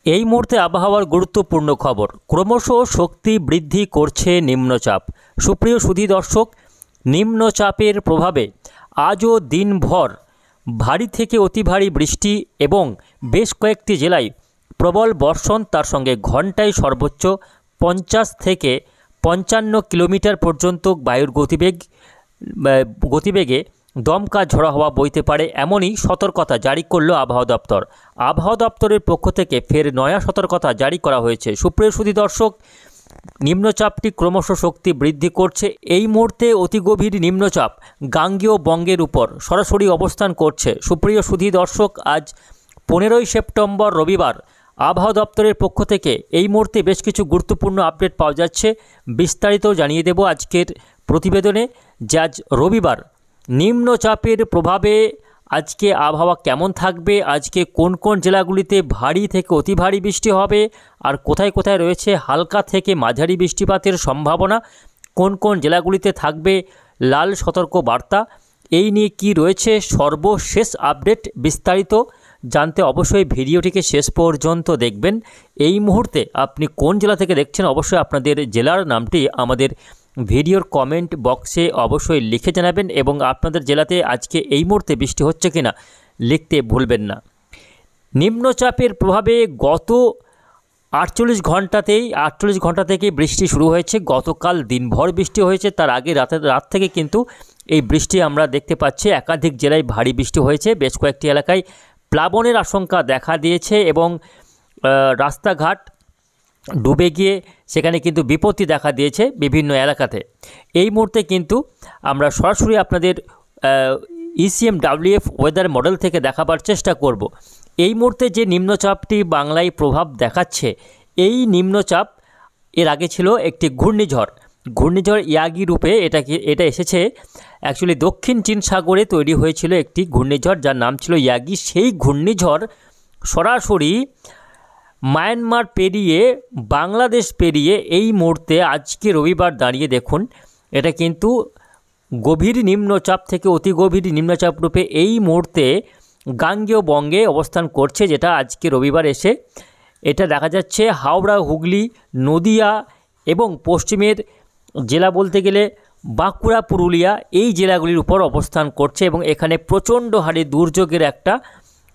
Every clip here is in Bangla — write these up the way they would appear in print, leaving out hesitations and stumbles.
এই মুহূর্তে আবহাওয়ার গুরুত্বপূর্ণ খবর। ক্রমশ শক্তি বৃদ্ধি করছে নিম্নচাপ। সুপ্রিয় সুধী দর্শক, নিম্নচাপের প্রভাবে আজও দিনভর ভারী থেকে অতি ভারী বৃষ্টি এবং বেশ কয়েকটি জেলায় প্রবল বর্ষণ, তার সঙ্গে ঘন্টায় সর্বোচ্চ 50 থেকে 55 কিলোমিটার পর্যন্ত বায়ুর গতিবেগে দমকা ঝড়ো হাওয়া বইতে পারে, এমনই সতর্কতা জারি করল আবহাওয়া দপ্তর। আবহাওয়া দপ্তরের পক্ষ থেকে ফের নয়া সতর্কতা জারি করা হয়েছে। সুপ্রিয় সুধী দর্শক, নিম্নচাপটি ক্রমশ শক্তি বৃদ্ধি করছে। এই মুহূর্তে অতি গভীর নিম্নচাপ গাঙ্গেয় বঙ্গের উপর সরাসরি অবস্থান করছে। সুপ্রিয় সুধী দর্শক, আজ 15ই সেপ্টেম্বর রবিবার আবহাওয়া দপ্তরের পক্ষ থেকে এই মুহূর্তে বেশ কিছু গুরুত্বপূর্ণ আপডেট পাওয়া যাচ্ছে। বিস্তারিত জানিয়ে দেব আজকের প্রতিবেদনে যে আজ রবিবার নিম্নচাপের প্রভাবে আজকে আবহাওয়া কেমন থাকবে, আজকে কোন কোন জেলাগুলিতে ভারী থেকে অতি ভারী বৃষ্টি হবে, আর কোথায় কোথায় রয়েছে হালকা থেকে মাঝারি বৃষ্টিপাতের সম্ভাবনা, কোন কোন জেলাগুলিতে থাকবে লাল সতর্ক বার্তা, এই নিয়ে কি রয়েছে সর্বশেষ আপডেট বিস্তারিত জানতে অবশ্যই ভিডিওটিকে শেষ পর্যন্ত দেখবেন। এই মুহূর্তে আপনি কোন জেলা থেকে দেখছেন অবশ্যই আপনাদের জেলার নামটি আমাদের ভিডিওর কমেন্ট বক্সে অবশ্যই লিখে জানাবেন এবং আপনাদের জেলাতে আজকে এই মুহূর্তে বৃষ্টি হচ্ছে কিনা লিখতে ভুলবেন না। নিম্নচাপের প্রভাবে গত 48 ঘন্টা থেকে বৃষ্টি শুরু হয়েছে। গতকাল দিনভর বৃষ্টি হয়েছে, তার আগে রাত থেকে কিন্তু এই বৃষ্টি আমরা দেখতে পাচ্ছি। একাধিক জেলায় ভারী বৃষ্টি হয়েছে, বেশ কয়েকটি এলাকায় প্লাবনের আশঙ্কা দেখা দিয়েছে এবং রাস্তাঘাট ডুবে গিয়ে সেখানে কিন্তু বিপত্তি দেখা দিয়েছে বিভিন্ন এলাকাতে। এই মুহূর্তে কিন্তু আমরা সরাসরি আপনাদের ECMWF ওয়েদার মডেল থেকে দেখাবার চেষ্টা করব। এই মুহূর্তে যে নিম্নচাপটি বাংলায় প্রভাব দেখাচ্ছে, এই নিম্নচাপ এর আগে ছিল একটি ঘূর্ণিঝড় ইয়াগি রূপে এটা এসেছে। অ্যাকচুয়ালি দক্ষিণ চীন সাগরে তৈরি হয়েছিল একটি ঘূর্ণিঝড় যার নাম ছিল ইয়াগি। সেই ঘূর্ণিঝড় সরাসরি মায়ানমার পেরিয়ে বাংলাদেশ পেরিয়ে এই মুহূর্তে আজকে রবিবার দাঁড়িয়ে দেখুন এটা কিন্তু গভীর নিম্নচাপ থেকে অতি গভীর নিম্নচাপ রূপে এই মুহূর্তে গাঙ্গেয় বঙ্গে অবস্থান করছে, যেটা আজকে রবিবার এসে এটা দেখা যাচ্ছে হাওড়া, হুগলি, নদিয়া এবং পশ্চিমের জেলা বলতে গেলে বাঁকুড়া, পুরুলিয়া এই জেলাগুলির উপর অবস্থান করছে এবং এখানে প্রচণ্ড হারে দুর্যোগের একটা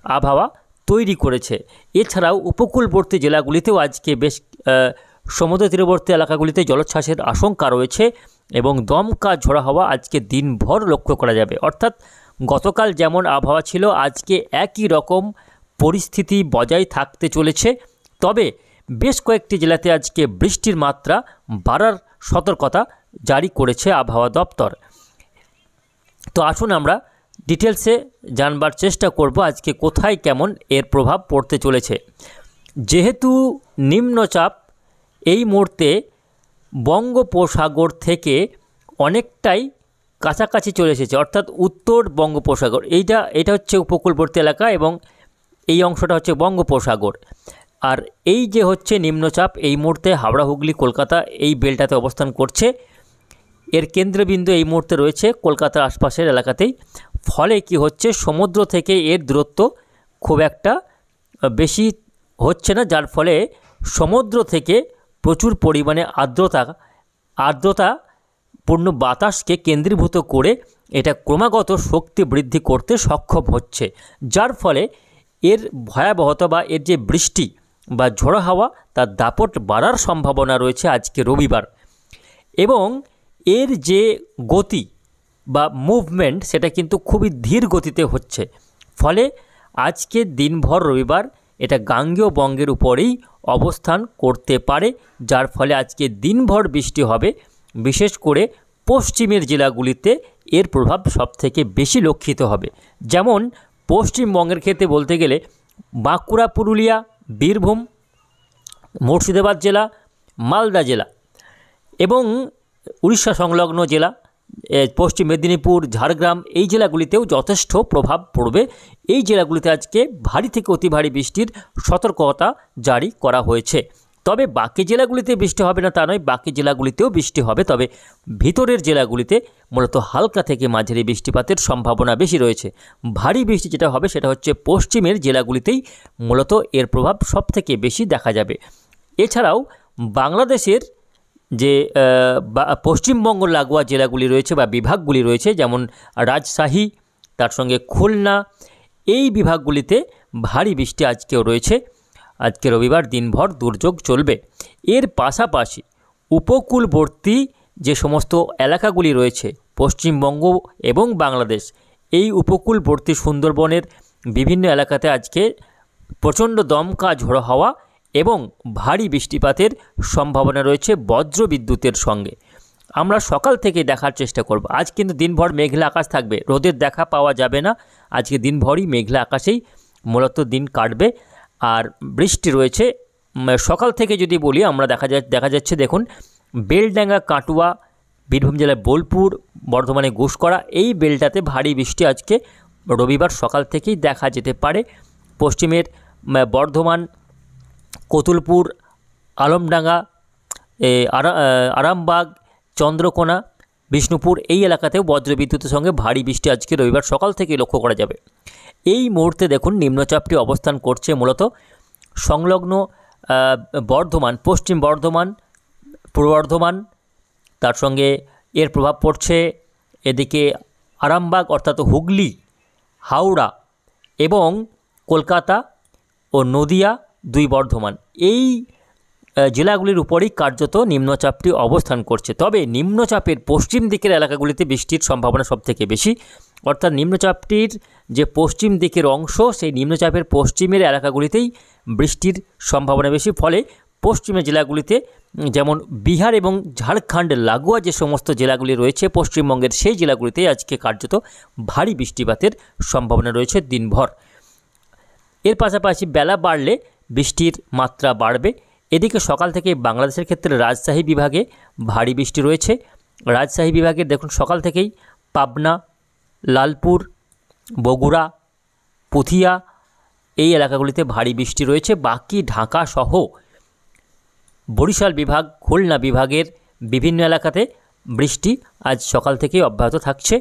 আবহাওয়া তৈরি করেছে। এছাড়াও উপকূলবর্তী জেলাগুলিতেও আজকে বেশ সমুদ্র তীরবর্তী এলাকাগুলিতে জলোচ্ছ্বাসের আশঙ্কা রয়েছে এবং দমকা ঝড়ো হাওয়া আজকে দিনভর লক্ষ্য করা যাবে। অর্থাৎ গতকাল যেমন আবহাওয়া ছিল আজকে একই রকম পরিস্থিতি বজায় থাকতে চলেছে। তবে বেশ কয়েকটি জেলাতে আজকে বৃষ্টির মাত্রা বাড়ার সতর্কতা জারি করেছে আবহাওয়া দপ্তর। তো আসুন আমরা ডিটেলসে জানবার চেষ্টা করব আজকে কোথায় কেমন এর প্রভাব পড়তে চলেছে। যেহেতু নিম্নচাপ এই মুহূর্তে বঙ্গোপসাগর থেকে অনেকটাই কাছাকাছি চলে এসেছে, অর্থাৎ উত্তর বঙ্গোপসাগর এটা হচ্ছে উপকূলবর্তী এলাকা এবং এই অংশটা হচ্ছে বঙ্গোপসাগর। আর এই যে হচ্ছে নিম্নচাপ এই মুহূর্তে হাওড়া, হুগলি, কলকাতা এই বেলটাতে অবস্থান করছে। এর কেন্দ্রবিন্দু এই মুহূর্তে রয়েছে কলকাতার আশপাশের এলাকাতেই। ফলে কি হচ্ছে, সমুদ্র থেকে এর দূরত্ব খুব একটা বেশি হচ্ছে না, যার ফলে সমুদ্র থেকে প্রচুর পরিমাণে আর্দ্রতাপূর্ণ বাতাসকে কেন্দ্রীভূত করে এটা ক্রমাগত শক্তি বৃদ্ধি করতে সক্ষম হচ্ছে, যার ফলে এর ভয়াবহতা বা এর যে বৃষ্টি বা ঝড়ো হাওয়া তার দাপট বাড়ার সম্ভাবনা রয়েছে আজকে রবিবার। এবং এর যে গতি বা মুভমেন্ট সেটা কিন্তু খুবই ধীর গতিতে হচ্ছে। ফলে আজকে দিনভর রবিবার এটা গাঙ্গেয় বঙ্গের উপরেই অবস্থান করতে পারে, যার ফলে আজকে দিনভর বৃষ্টি হবে। বিশেষ করে পশ্চিমের জেলাগুলিতে এর প্রভাব সবথেকে বেশি লক্ষিত হবে। যেমন পশ্চিমবঙ্গের ক্ষেত্রে বলতে গেলে বাঁকুড়া, পুরুলিয়া, বীরভূম, মুর্শিদাবাদ জেলা, মালদা জেলা এবং উড়িষ্যা সংলগ্ন জেলা পশ্চিম মেদিনীপুর, ঝাড়গ্রাম এই জেলাগুলিতেও যথেষ্ট প্রভাব পড়বে। এই জেলাগুলিতে আজকে ভারী থেকে অতি ভারী বৃষ্টির সতর্কতা জারি করা হয়েছে। তবে বাকি জেলাগুলিতে বৃষ্টি হবে না তা নয়, বাকি জেলাগুলিতেও বৃষ্টি হবে, তবে ভিতরের জেলাগুলিতে মূলত হালকা থেকে মাঝারি বৃষ্টিপাতের সম্ভাবনা বেশি রয়েছে। ভারী বৃষ্টি যেটা হবে সেটা হচ্ছে পশ্চিমের জেলাগুলিতেই মূলত এর প্রভাব সবথেকে বেশি দেখা যাবে। এছাড়াও বাংলাদেশের যে পশ্চিমবঙ্গ লাগোয়া জেলাগুলি রয়েছে বা বিভাগগুলি রয়েছে, যেমন রাজশাহী, তার সঙ্গে খুলনা, এই বিভাগগুলিতে ভারী বৃষ্টি আজকেও রয়েছে। আজকে রবিবার দিনভর দুর্যোগ চলবে। এর পাশাপাশি উপকূলবর্তী যে সমস্ত এলাকাগুলি রয়েছে পশ্চিমবঙ্গ এবং বাংলাদেশ, এই উপকূলবর্তী সুন্দরবনের বিভিন্ন এলাকাতে আজকে প্রচণ্ড দমকা ঝোড়ো হাওয়া এবং ভারী বৃষ্টিপাতের সম্ভাবনা রয়েছে বজ্র বিদ্যুতের সঙ্গে। আমরা সকাল থেকে দেখার চেষ্টা করব। আজ কিন্তু দিনভর মেঘলা আকাশ থাকবে, রোদের দেখা পাওয়া যাবে না। আজকে দিনভরই মেঘলা আকাশেই মূলত দিন কাটবে। আর বৃষ্টি রয়েছে সকাল থেকে যদি বলি আমরা দেখা যাচ্ছে দেখুন বেলডাঙ্গা, কাটুয়া, বীরভূম জেলার বোলপুর, বর্ধমানে ঘুষকরা, এই বেলটাতে ভারী বৃষ্টি আজকে রবিবার সকাল থেকেই দেখা যেতে পারে। পশ্চিমের বর্ধমান, কতুলপুর, আলমডাঙ্গা, আরামবাগ, চন্দ্রকোনা, বিষ্ণুপুর, এই এলাকাতেও বজ্রবিদ্যুতের সঙ্গে ভারী বৃষ্টি আজকে রবিবার সকাল থেকে লক্ষ্য করা যাবে। এই মুহূর্তে দেখুন নিম্নচাপটি অবস্থান করছে মূলত সংলগ্ন বর্ধমান, পশ্চিম বর্ধমান, পূর্ব বর্ধমান, তার সঙ্গে এর প্রভাব পড়ছে এদিকে আরামবাগ অর্থাৎ হুগলি, হাওড়া এবং কলকাতা ও নদিয়া, দুই বর্ধমান, এই জেলাগুলির উপরেই কার্যত নিম্নচাপটি অবস্থান করছে। তবে নিম্নচাপের পশ্চিম দিকের এলাকাগুলিতে বৃষ্টির সম্ভাবনা সবথেকে বেশি, অর্থাৎ নিম্নচাপটির যে পশ্চিম দিকের অংশ সেই নিম্নচাপের পশ্চিমের এলাকাগুলিতেই বৃষ্টির সম্ভাবনা বেশি। ফলে পশ্চিমের জেলাগুলিতে যেমন বিহার এবং ঝাড়খণ্ড লাগোয়া যে সমস্ত জেলাগুলি রয়েছে পশ্চিমবঙ্গের, সেই জেলাগুলিতেই আজকে কার্যত ভারী বৃষ্টিপাতের সম্ভাবনা রয়েছে দিনভর। এর পাশাপাশি বেলা বাড়লে বৃষ্টির মাত্রা বাড়বে। এদিকে সকাল থেকে বাংলাদেশের ক্ষেত্রে রাজশাহী বিভাগে ভারী বৃষ্টি রয়েছে। রাজশাহী বিভাগে দেখুন সকাল থেকেই পাবনা, লালপুর, বগুড়া, পুথিয়া, এই এলাকাগুলিতে ভারী বৃষ্টি রয়েছে। বাকি ঢাকা সহ বরিশাল বিভাগ, খুলনা বিভাগের বিভিন্ন এলাকাতে বৃষ্টি আজ সকাল থেকেই অব্যাহত থাকছে।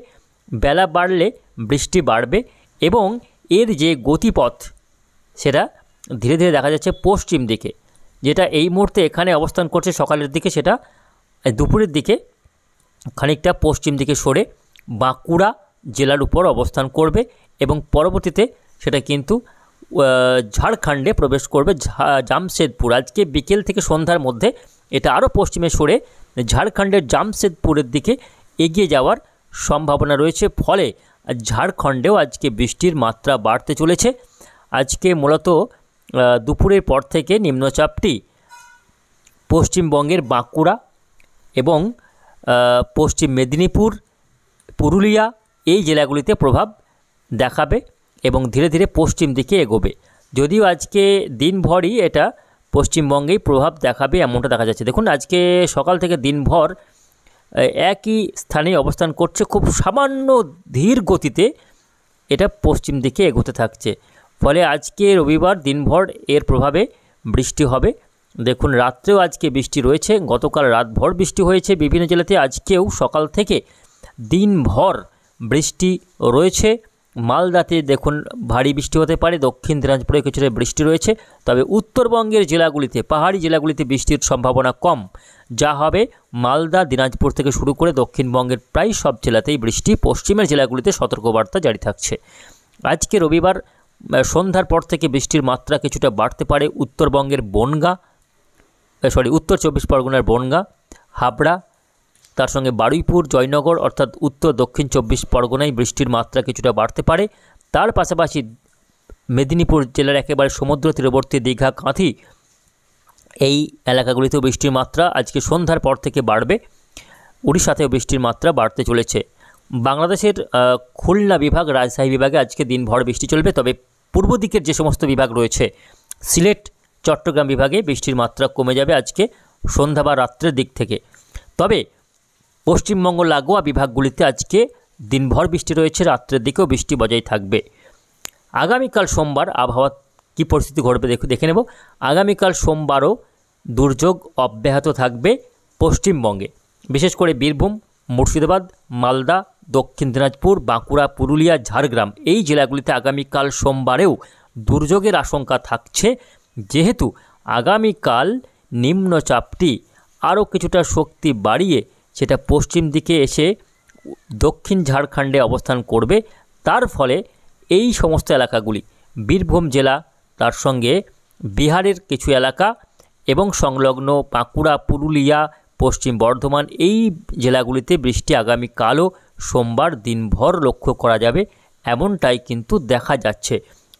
বেলা বাড়লে বৃষ্টি বাড়বে এবং এর যে গতিপথ সেটা ধীরে ধীরে দেখা যাচ্ছে পশ্চিম দিকে, যেটা এই মুহূর্তে এখানে অবস্থান করছে সকালের দিকে, সেটা দুপুরের দিকে খানিকটা পশ্চিম দিকে সরে বাঁকুড়া জেলার উপর অবস্থান করবে এবং পরবর্তীতে সেটা কিন্তু ঝাড়খণ্ডে প্রবেশ করবে, জামশেদপুর। আজকে বিকেল থেকে সন্ধ্যার মধ্যে এটা আরও পশ্চিমে সরে ঝাড়খণ্ডের জামশেদপুরের দিকে এগিয়ে যাওয়ার সম্ভাবনা রয়েছে। ফলে ঝাড়খণ্ডেও আজকে বৃষ্টির মাত্রা বাড়তে চলেছে। আজকে মূলত দুপুরের পর থেকে নিম্নচাপটি পশ্চিমবঙ্গের বাঁকুড়া এবং পশ্চিম মেদিনীপুর, পুরুলিয়া, এই জেলাগুলিতে প্রভাব দেখাবে এবং ধীরে ধীরে পশ্চিম দিকে এগোবে। যদিও আজকে দিনভরই এটা পশ্চিমবঙ্গেই প্রভাব দেখাবে এমনটা দেখা যাচ্ছে। দেখুন আজকে সকাল থেকে দিনভর একই স্থানে অবস্থান করছে, খুব সামান্য ধীর গতিতে এটা পশ্চিম দিকে এগোতে থাকছে। ফলে আজকে রবিবার দিনভর এর প্রভাবে বৃষ্টি হবে। দেখুন রাত্রেও আজকে বৃষ্টি রয়েছে, গতকাল রাতভর বৃষ্টি হয়েছে বিভিন্ন জেলাতে, আজকেও সকাল থেকে দিনভর বৃষ্টি রয়েছে। মালদাতে দেখুন ভারী বৃষ্টি হতে পারে, দক্ষিণ দিনাজপুরে কিছুটা বৃষ্টি রয়েছে, তবে উত্তরবঙ্গের জেলাগুলিতে, পাহাড়ি জেলাগুলিতে বৃষ্টির সম্ভাবনা কম। যা হবে মালদা, দিনাজপুর থেকে শুরু করে দক্ষিণবঙ্গের প্রায় সব জেলাতেই বৃষ্টি, পশ্চিমের জেলাগুলিতে সতর্কবার্তা জারি থাকছে। আজকে রবিবার সন্ধ্যার পর থেকে বৃষ্টির মাত্রা কিছুটা বাড়তে পারে উত্তরবঙ্গের উত্তর চব্বিশ পরগনার বনগাঁ, হাবড়া, তার সঙ্গে বারুইপুর, জয়নগর অর্থাৎ উত্তর দক্ষিণ চব্বিশ পরগনায় বৃষ্টির মাত্রা কিছুটা বাড়তে পারে। তার পাশাপাশি মেদিনীপুর জেলার একেবারে সমুদ্র তীরবর্তী দীঘা, কাঁথি, এই এলাকাগুলিতেও বৃষ্টির মাত্রা আজকে সন্ধ্যার পর থেকে বাড়বে। উড়িষ্যাতেও বৃষ্টির মাত্রা বাড়তে চলেছে। বাংলাদেশের খুলনা বিভাগ, রাজশাহী বিভাগে আজকে দিনভর বৃষ্টি চলবে। তবে পূর্ব দিকের যে সমস্ত বিভাগ রয়েছে সিলেট, চট্টগ্রাম বিভাগে বৃষ্টির মাত্রা কমে যাবে আজকে সন্ধ্যা বা রাত্রের দিক থেকে। তবে পশ্চিমবঙ্গ লাগোয়া বিভাগগুলিতে আজকে দিনভর বৃষ্টি রয়েছে, রাত্রের দিকেও বৃষ্টি বজায় থাকবে। আগামীকাল সোমবার আবহাওয়া কী পরিস্থিতি ঘটবে দেখে নেব। আগামীকাল সোমবারও দুর্যোগ অব্যাহত থাকবে পশ্চিমবঙ্গে, বিশেষ করে বীরভূম, মুর্শিদাবাদ, মালদা, দক্ষিণ দিনাজপুর, বাঁকুড়া, পুরুলিয়া, ঝাড়গ্রাম এই জেলাগুলিতে আগামীকাল সোমবারেও দুর্যোগের আশঙ্কা থাকছে, যেহেতু আগামীকাল নিম্নচাপটি আরও কিছুটা শক্তি বাড়িয়ে সেটা পশ্চিম দিকে এসে দক্ষিণ ঝাড়খণ্ডে অবস্থান করবে। তার ফলে এই সমস্ত এলাকাগুলি বীরভূম জেলা, তার সঙ্গে বিহারের কিছু এলাকা এবং সংলগ্ন বাঁকুড়া, পুরুলিয়া, পশ্চিম বর্ধমান এই জেলাগুলিতে বৃষ্টি আগামীকালও সোমবার দিনভর লক্ষ্য করা যাবে, এমনটাই কিন্তু দেখা যাচ্ছে।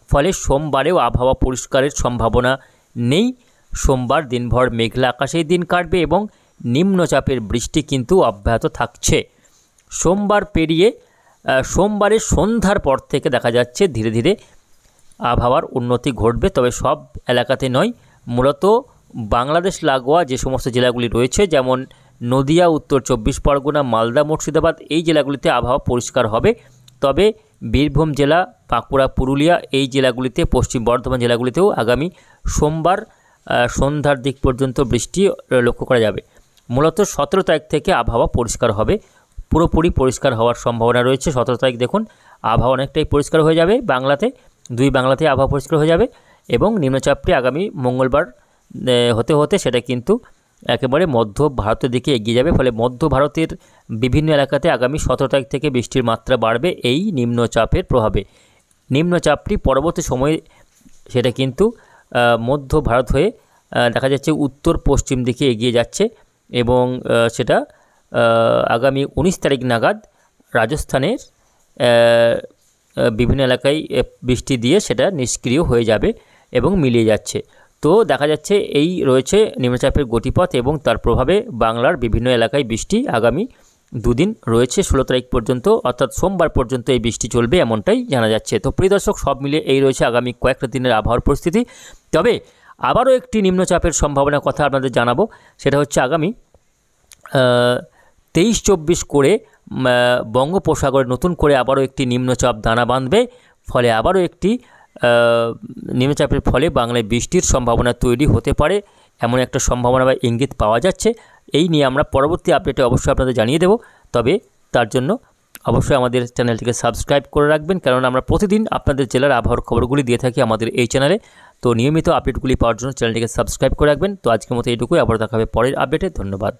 ফলে সোমবারেও আবহাওয়া পরিষ্কারের সম্ভাবনা নেই। সোমবার দিনভর মেঘলা আকাশেই দিন কাটবে এবং নিম্নচাপের বৃষ্টি কিন্তু অব্যাহত থাকছে। সোমবার পেরিয়ে সোমবারের সন্ধ্যার পর থেকে দেখা যাচ্ছে ধীরে ধীরে আবহাওয়ার উন্নতি ঘটবে, তবে সব এলাকাতে নয়। মূলত বাংলাদেশ লাগোয়া যে সমস্ত জেলাগুলি রয়েছে, যেমন নদিয়া, উত্তর 24 পরগনা, মালদা, মুর্শিদাবাদ এই জেলাগুলিতে আবহাওয়া পরিষ্কার হবে। তবে বীরভূম জেলা, বাঁকুড়া, পুরুলিয়া এই জেলাগুলিতে, পশ্চিম বর্ধমান জেলাগুলিতেও আগামী সোমবার সন্ধ্যার দিক পর্যন্ত বৃষ্টি লক্ষ্য করা যাবে। মূলত 17 তারিখ থেকে আবহাওয়া পরিষ্কার হবে, পুরোপুরি পরিষ্কার হওয়ার সম্ভাবনা রয়েছে। 17 তারিখ দেখুন আবহাওয়া অনেকটাই পরিষ্কার হয়ে যাবে, বাংলাতে আবহাওয়া পরিষ্কার হয়ে যাবে এবং নিম্নচাপটি আগামী মঙ্গলবার হতে হতে সেটা কিন্তু একেবারে মধ্য ভারতের দিকে এগিয়ে যাবে। ফলে মধ্য ভারতের বিভিন্ন এলাকাতে আগামী 17 তারিখ থেকে বৃষ্টির মাত্রা বাড়বে এই নিম্নচাপের প্রভাবে। নিম্নচাপটি পরবর্তী সময়ে সেটা কিন্তু মধ্য ভারত হয়ে দেখা যাচ্ছে উত্তর পশ্চিম দিকে এগিয়ে যাচ্ছে এবং সেটা আগামী 19 তারিখ নাগাদ রাজস্থানের বিভিন্ন এলাকায় বৃষ্টি দিয়ে সেটা নিষ্ক্রিয় হয়ে যাবে এবং মিলিয়ে যাচ্ছে। তো দেখা যাচ্ছে এই রয়েছে নিম্নচাপের গতিপথ এবং তার প্রভাবে বাংলার বিভিন্ন এলাকায় বৃষ্টি আগামী দুদিন রয়েছে, 16 তারিখ পর্যন্ত, অর্থাৎ সোমবার পর্যন্ত এই বৃষ্টি চলবে এমনটাই জানা যাচ্ছে। তো প্রিয় দর্শক, সব মিলিয়ে এই রয়েছে আগামী কয়েকটা দিনের আবহাওয়ার পরিস্থিতি। তবে আবারও একটি নিম্নচাপের সম্ভাবনার কথা আপনাদের জানাবো, সেটা হচ্ছে আগামী 23-24 করে বঙ্গোপসাগরে নতুন করে আবারও একটি নিম্নচাপ দানা বাঁধবে। ফলে আবারও একটি নিম্নচাপের ফলে বাংলায় বৃষ্টির সম্ভাবনা তৈরি হতে পারে, এমন একটা সম্ভাবনা বা ইঙ্গিত পাওয়া যাচ্ছে। এই নিয়ে আমরা পরবর্তী আপডেটে অবশ্যই আপনাদের জানিয়ে দেব। তবে তার জন্য অবশ্যই আমাদের চ্যানেলটিকে সাবস্ক্রাইব করে রাখবেন, কারণ আমরা প্রতিদিন আপনাদের জেলার আবহাওয়ার খবরগুলি দিয়ে থাকি আমাদের এই চ্যানেলে। তো নিয়মিত আপডেটগুলি পাওয়ার জন্য চ্যানেলটিকে সাবস্ক্রাইব করে রাখবেন। তো আজকের মতো এইটুকুই, আবার দেখা হবে পরের আপডেটে। ধন্যবাদ।